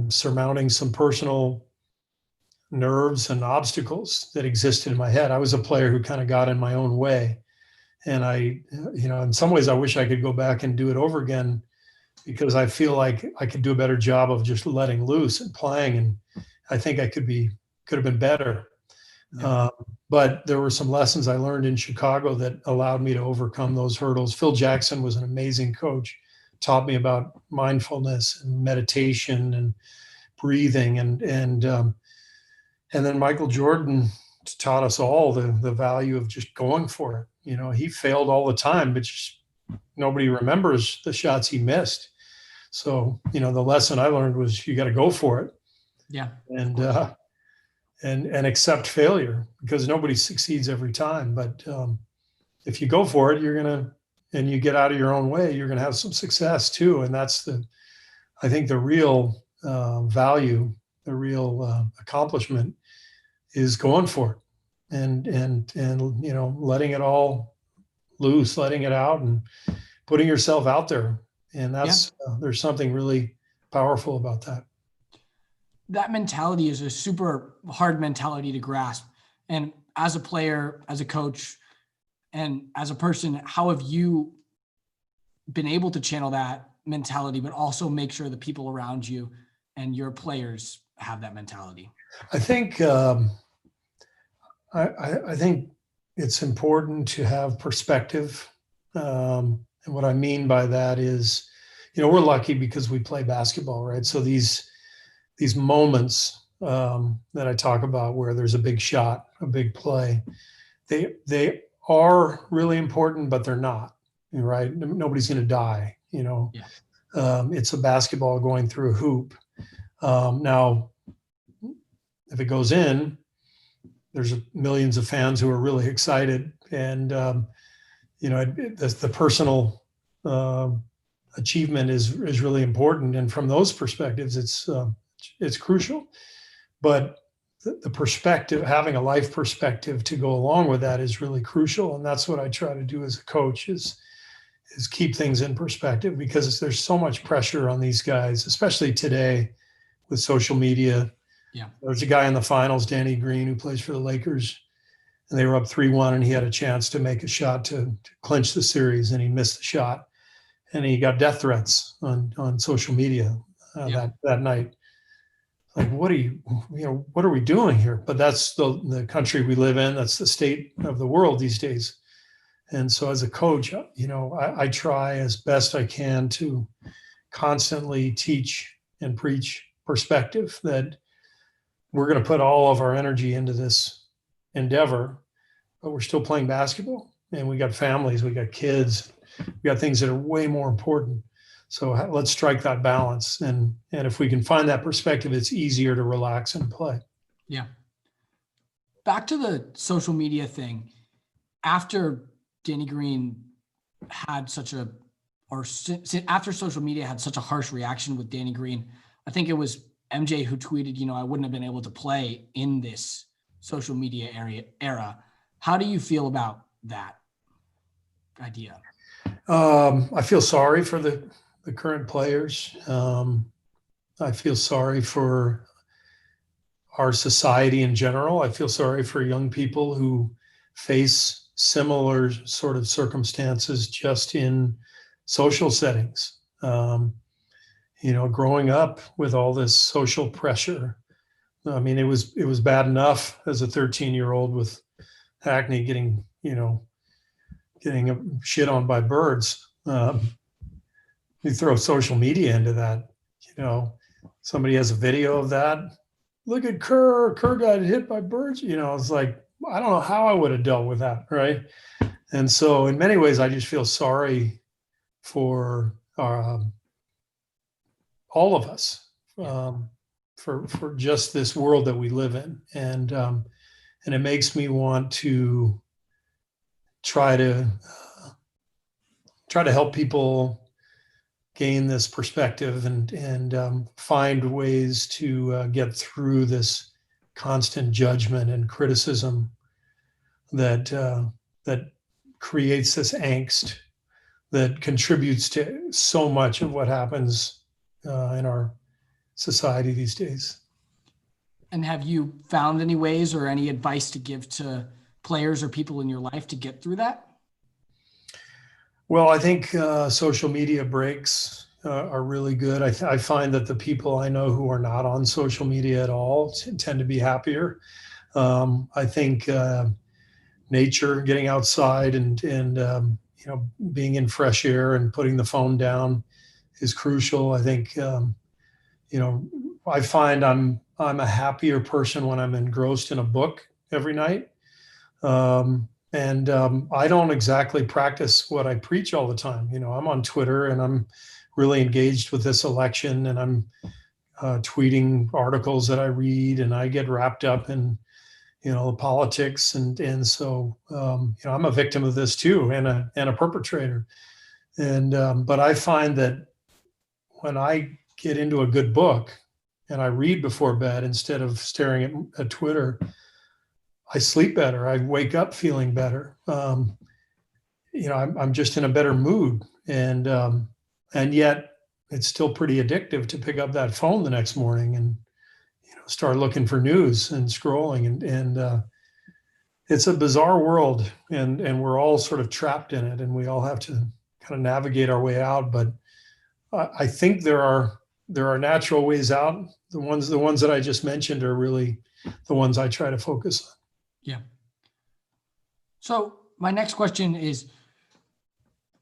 surmounting some personal nerves and obstacles that existed in my head. I was a player who kind of got in my own way. And I, in some ways, I wish I could go back and do it over again, because I feel like I could do a better job of just letting loose and playing. And I think I could have been better. Yeah. But there were some lessons I learned in Chicago that allowed me to overcome those hurdles. Phil Jackson was an amazing coach, taught me about mindfulness and meditation and breathing. And then Michael Jordan taught us all the value of just going for it. He failed all the time, but just nobody remembers the shots he missed. So, the lesson I learned was you got to go for it. Yeah. And accept failure, because nobody succeeds every time. But if you go for it, and you get out of your own way, you're going to have some success too. And that's I think the real value, the real accomplishment is going for it and letting it all loose, letting it out and putting yourself out there. And that's, there's something really powerful about that. That mentality is a super hard mentality to grasp. And as a player, as a coach, and as a person, how have you been able to channel that mentality, but also make sure the people around you and your players have that mentality? I think, I think it's important to have perspective. And what I mean by that is, we're lucky because we play basketball, right? So these moments that I talk about where there's a big shot, a big play, they are really important, but they're not, right? Nobody's going to die, It's a basketball going through a hoop. Now, if it goes in, there's millions of fans who are really excited, and the personal achievement is really important, and from those perspectives, it's crucial. But the perspective, having a life perspective to go along with that, is really crucial, and that's what I try to do as a coach is keep things in perspective, because there's so much pressure on these guys, especially today with social media. Yeah. There's a guy in the finals, Danny Green, who plays for the Lakers. and they were up 3-1, and he had a chance to make a shot to clinch the series, and he missed the shot, and he got death threats on social media that night. Like, what are we doing here? But that's the country we live in. That's the state of the world these days. And so as a coach, I try as best I can to constantly teach and preach perspective, that we're going to put all of our energy into this endeavor, but we're still playing basketball, and we got families, we got kids, we got things that are way more important. So let's strike that balance. And if we can find that perspective, it's easier to relax and play. Yeah. Back to the social media thing. After Danny Green had after social media had such a harsh reaction with Danny Green, I think it was MJ who tweeted, I wouldn't have been able to play in this social media era. How do you feel about that idea? I feel sorry for the current players. I feel sorry for our society in general. I feel sorry for young people who face similar sort of circumstances just in social settings. Growing up with all this social pressure. I mean, it was bad enough as a 13-year-old with acne getting shit on by birds. You throw social media into that, somebody has a video of that. Look at Kerr got hit by birds. It's like, I don't know how I would have dealt with that. Right. And so in many ways, I just feel sorry for all of us, for just this world that we live in. And it makes me want to try to help people gain this perspective and find ways to get through this constant judgment and criticism that creates this angst that contributes to so much of what happens in our society these days. And have you found any ways or any advice to give to players or people in your life to get through that? Well, I think social media breaks are really good. I find that the people I know who are not on social media at all tend to be happier. I think nature, getting outside and being in fresh air and putting the phone down is crucial. I think I find I'm a happier person when I'm engrossed in a book every night. I don't exactly practice what I preach all the time. I'm on Twitter and I'm really engaged with this election, and I'm tweeting articles that I read, and I get wrapped up in, the politics. And so, I'm a victim of this too, and a perpetrator. But I find that when I get into a good book and I read before bed instead of staring at Twitter, I sleep better. I wake up feeling better. I'm just in a better mood, and yet it's still pretty addictive to pick up that phone the next morning and start looking for news and scrolling, and it's a bizarre world, and we're all sort of trapped in it, and we all have to kind of navigate our way out. But I think there are natural ways out. The ones that I just mentioned are really the ones I try to focus on. Yeah. So my next question is,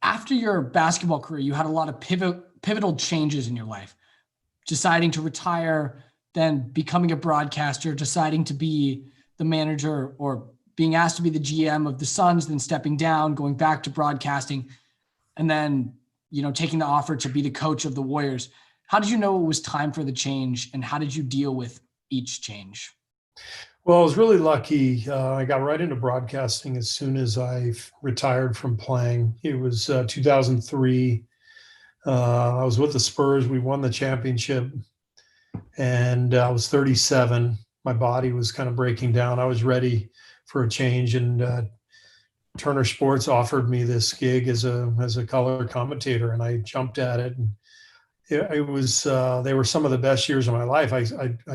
after your basketball career, you had a lot of pivotal changes in your life, deciding to retire, then becoming a broadcaster, deciding to be the manager or being asked to be the GM of the Suns, then stepping down, going back to broadcasting, and then, taking the offer to be the coach of the Warriors. How did you know it was time for the change, and how did you deal with each change? Well, I was really lucky. I got right into broadcasting as soon as I retired from playing. It was 2003. I was with the Spurs. We won the championship, and I was 37. My body was kind of breaking down. I was ready for a change, and Turner Sports offered me this gig as a color commentator, and I jumped at it. And it was they were some of the best years of my life. I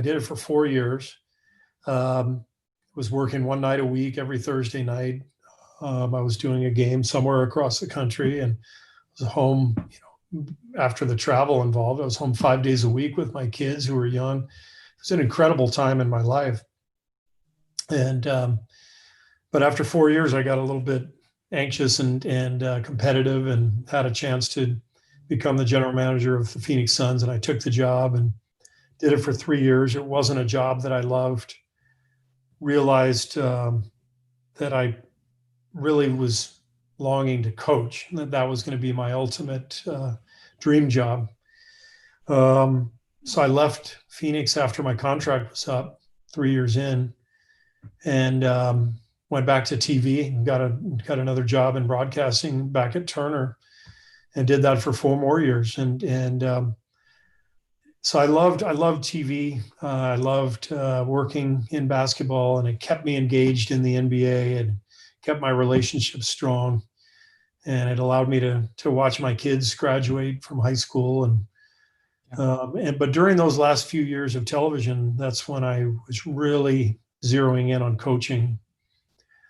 did it for 4 years. It was working one night a week, every Thursday night. I was doing a game somewhere across the country, and was home, after the travel involved. I was home 5 days a week with my kids who were young. It was an incredible time in my life. And but after 4 years, I got a little bit anxious and competitive, and had a chance to become the general manager of the Phoenix Suns. And I took the job and did it for 3 years. It wasn't a job that I loved. Realized that I really was longing to coach, that was going to be my ultimate dream job. So I left Phoenix after my contract was up 3 years in, and went back to TV and got another job in broadcasting back at Turner, and did that for 4 more years. And so I loved TV. I loved working in basketball, and it kept me engaged in the NBA and kept my relationships strong. And it allowed me to watch my kids graduate from high school. But during those last few years of television, that's when I was really zeroing in on coaching.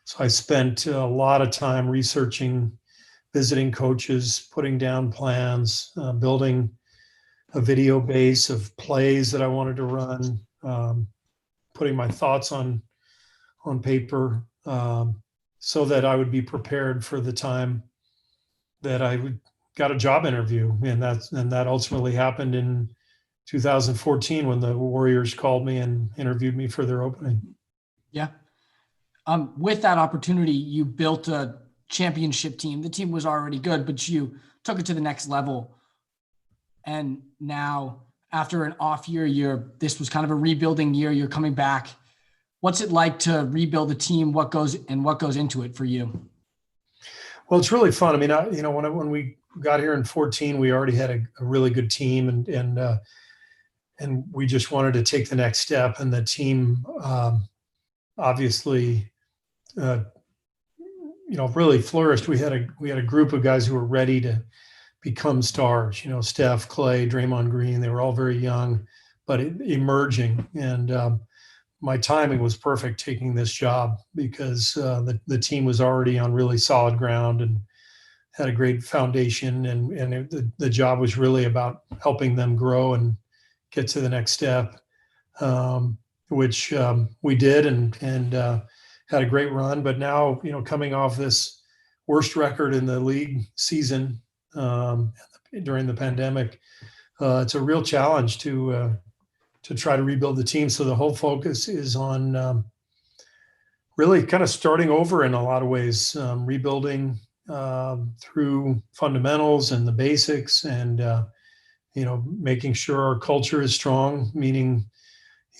So I spent a lot of time researching, visiting coaches, putting down plans, building a video base of plays that I wanted to run, putting my thoughts on paper, so that I would be prepared for the time that got a job interview. And that ultimately happened in 2014, when the Warriors called me and interviewed me for their opening. Yeah. With that opportunity, you built a championship team. The team was already good, but you took it to the next level. And now, after an off year, this was kind of a rebuilding year. You're coming back. What's it like to rebuild a team? What goes into it for you? Well, it's really fun. I mean, when we got here in 2014, we already had a really good team, and we just wanted to take the next step. And the team, obviously, really flourished. We had a group of guys who were ready to become stars. Steph, Clay, Draymond Green. They were all very young, but emerging. And my timing was perfect taking this job, because the team was already on really solid ground and had a great foundation. And the job was really about helping them grow and get to the next step, which we did, and had a great run. But now, coming off this worst record in the league season during the pandemic, it's a real challenge to try to rebuild the team. So the whole focus is on really kind of starting over in a lot of ways, rebuilding through fundamentals and the basics, and making sure our culture is strong, meaning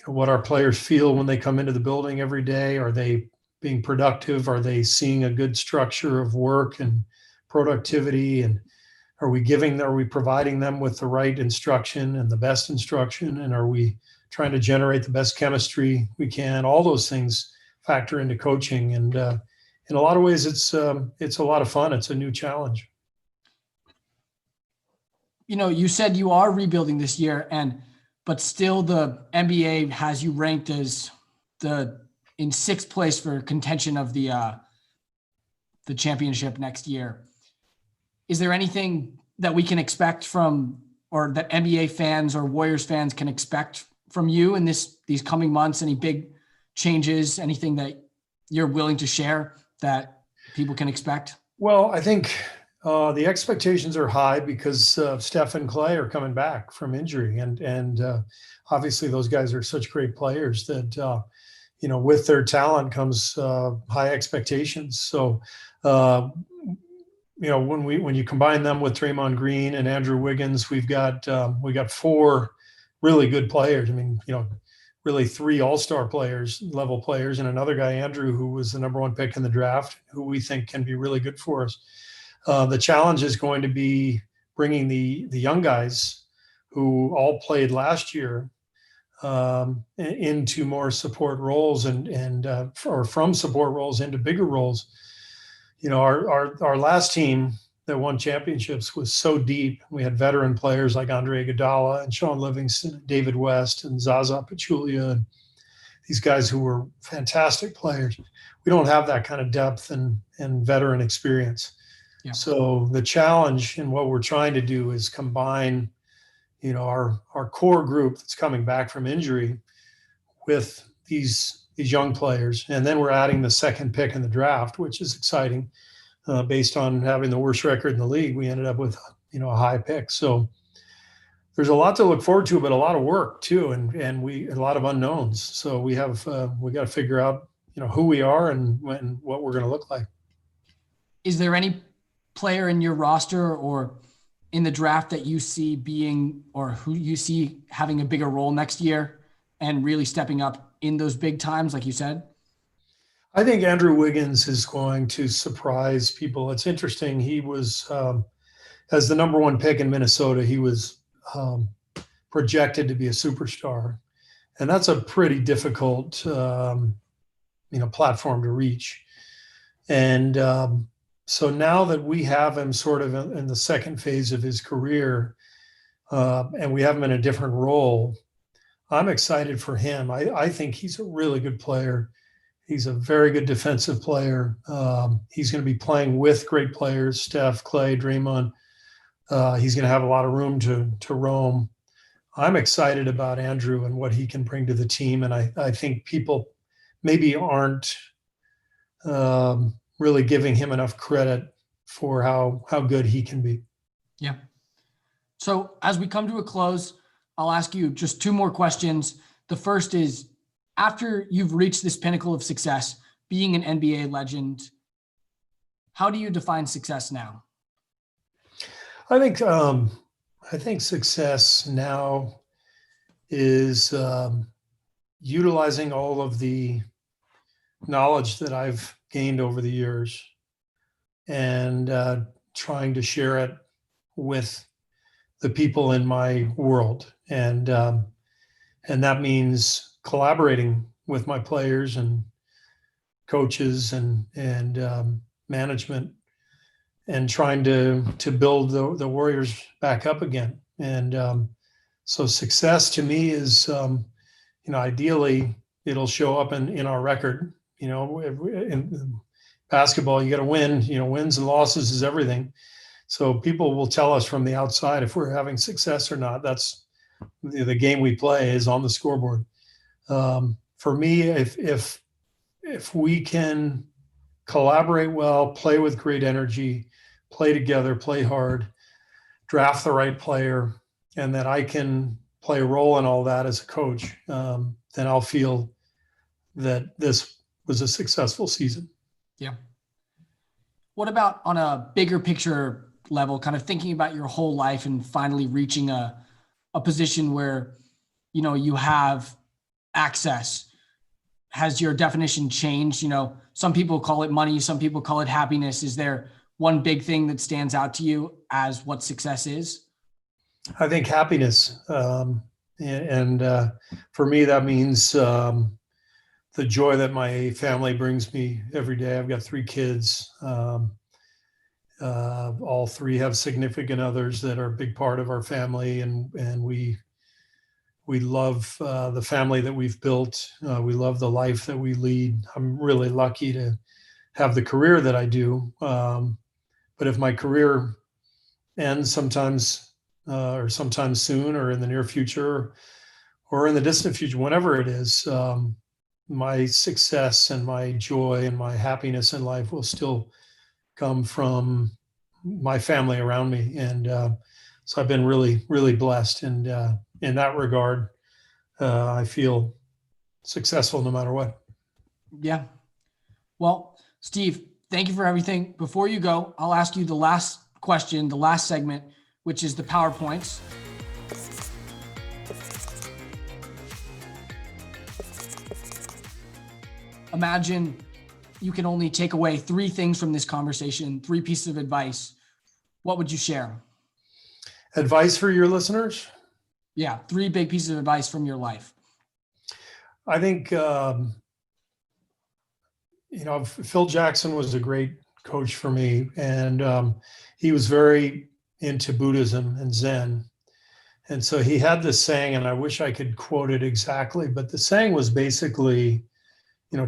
what our players feel when they come into the building every day. Are they being productive? Are they seeing a good structure of work and productivity? And are we providing them with the right instruction and the best instruction? And are we trying to generate the best chemistry we can? All those things factor into coaching. And in a lot of ways, it's a lot of fun. It's a new challenge. You said you are rebuilding this year, but still the NBA has you ranked as in sixth place for contention of the championship next year. Is there anything that we can expect from, or that NBA fans or Warriors fans can expect from you in these coming months? Any big changes, anything that you're willing to share that people can expect? Well, I think the expectations are high because Steph and Clay are coming back from injury, and obviously those guys are such great players that with their talent comes high expectations. So when you combine them with Draymond Green and Andrew Wiggins, we got four really good players. I mean, really three all-star level players, and another guy, Andrew, who was the number one pick in the draft, who we think can be really good for us. The challenge is going to be bringing the young guys who all played last year into more support roles or from support roles into bigger roles. Our last team that won championships was so deep. We had veteran players like Andre Iguodala and Sean Livingston, and David West, and Zaza Pachulia, these guys who were fantastic players. We don't have that kind of depth and veteran experience. Yeah. So the challenge and what we're trying to do is combine, our core group that's coming back from injury with these young players. And then we're adding the second pick in the draft, which is exciting. Based on having the worst record in the league, we ended up with, a high pick. So there's a lot to look forward to, but a lot of work too. And a lot of unknowns. So we got to figure out, who we are and what we're going to look like. Is there any player in your roster or in the draft that you see being, or who you see having a bigger role next year and really stepping up in those big times, like you said? I think Andrew Wiggins is going to surprise people. It's interesting. He was, as the number one pick in Minnesota, he was projected to be a superstar. And that's a pretty difficult, platform to reach. And so now that we have him sort of in the second phase of his career, and we have him in a different role, I'm excited for him. I think he's a really good player. He's a very good defensive player. He's going to be playing with great players, Steph, Clay, Draymond. He's going to have a lot of room to roam. I'm excited about Andrew and what he can bring to the team. And I think people maybe aren't really giving him enough credit for how good he can be. Yeah. So as we come to a close, I'll ask you just two more questions. The first is, after you've reached this pinnacle of success, being an NBA legend, how do you define success now? I think success now is utilizing all of the knowledge that I've gained over the years and trying to share it with the people in my world. And that means collaborating with my players and coaches and management, and trying to build the Warriors back up again. And so success to me is, ideally it'll show up in our record. In basketball, you got to win. Wins and losses is everything. So people will tell us from the outside if we're having success or not. That's the game we play is on the scoreboard. For me, if we can collaborate well, play with great energy, play together, play hard, draft the right player, and that I can play a role in all that as a coach, then I'll feel that this was a successful season. Yeah. What about on a bigger picture level, kind of thinking about your whole life and finally reaching a position where, you have access? Has your definition changed? Some people call it money, some people call it happiness. Is there one big thing that stands out to you as what success is? I think happiness. And for me, that means the joy that my family brings me every day. I've got 3 kids. All 3 have significant others that are a big part of our family. And we love the family that we've built. We love the life that we lead. I'm really lucky to have the career that I do. But if my career ends sometimes or sometime soon or in the near future or in the distant future, whenever it is, my success and my joy and my happiness in life will still come from my family around me. And so I've been really, really blessed. And in that regard, I feel successful no matter what. Yeah. Well, Steve, thank you for everything. Before you go, I'll ask you the last question, the last segment, which is the PowerPoints. Imagine you can only take away 3 things from this conversation, 3 pieces of advice. What would you share? Advice for your listeners? Yeah, 3 big pieces of advice from your life. I think, Phil Jackson was a great coach for me. And he was very into Buddhism and Zen. And so he had this saying, and I wish I could quote it exactly, but the saying was basically,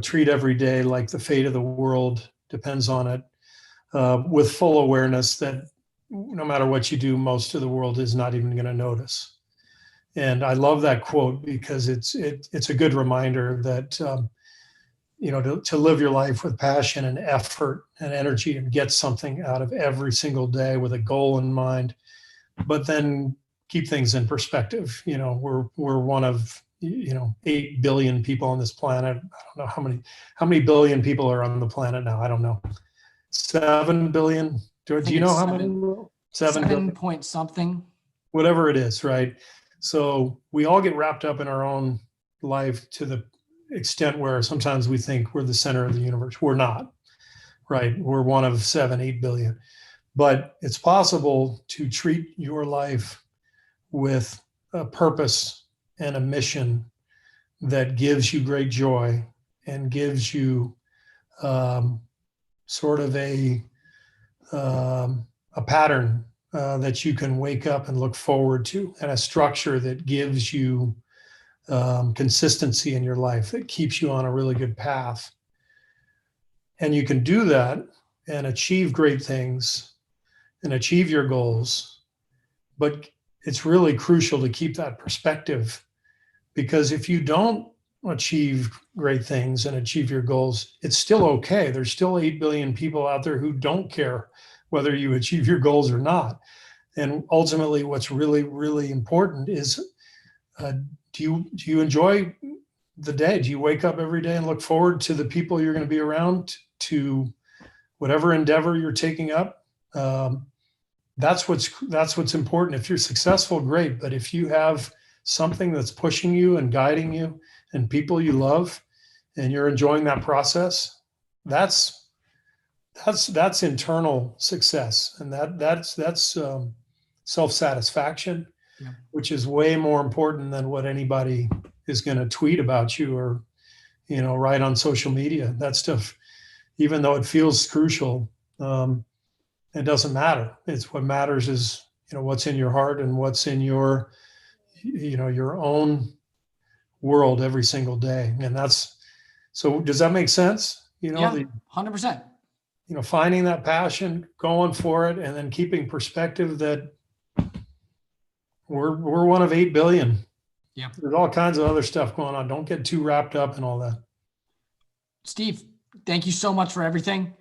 treat every day like the fate of the world depends on it, with full awareness that no matter what you do, most of the world is not even going to notice. And I love that quote because it's a good reminder that to live your life with passion and effort and energy and get something out of every single day with a goal in mind, but then keep things in perspective. We're one of 8 billion people on this planet. I don't know how many billion people are on the planet now. I don't know. 7 billion. Do you know how many? 7 billion point something. Whatever it is, right? So we all get wrapped up in our own life to the extent where sometimes we think we're the center of the universe. We're not, right? We're one of 7, 8 billion. But it's possible to treat your life with a purpose and a mission that gives you great joy and gives you sort of a pattern that you can wake up and look forward to, and a structure that gives you consistency in your life, that keeps you on a really good path. And you can do that and achieve great things and achieve your goals. But it's really crucial to keep that perspective, because if you don't achieve great things and achieve your goals, it's still okay. There's still 8 billion people out there who don't care whether you achieve your goals or not. And ultimately, what's really, really important is, do you enjoy the day? Do you wake up every day and look forward to the people you're going to be around, to whatever endeavor you're taking up? That's what's important. If you're successful, great. But if you have something that's pushing you and guiding you, and people you love, and you're enjoying that process, that's internal success, and that's self-satisfaction, Yeah. which is way more important than what anybody is going to tweet about you or write on social media. That stuff, even though it feels crucial, it doesn't matter. It's what matters is what's in your heart and what's in your your own world every single day. And so does that make sense? Yeah, 100%. Finding that passion, going for it, and then keeping perspective that we're one of 8 billion. Yeah. There's all kinds of other stuff going on. Don't get too wrapped up in all that. Steve, thank you so much for everything.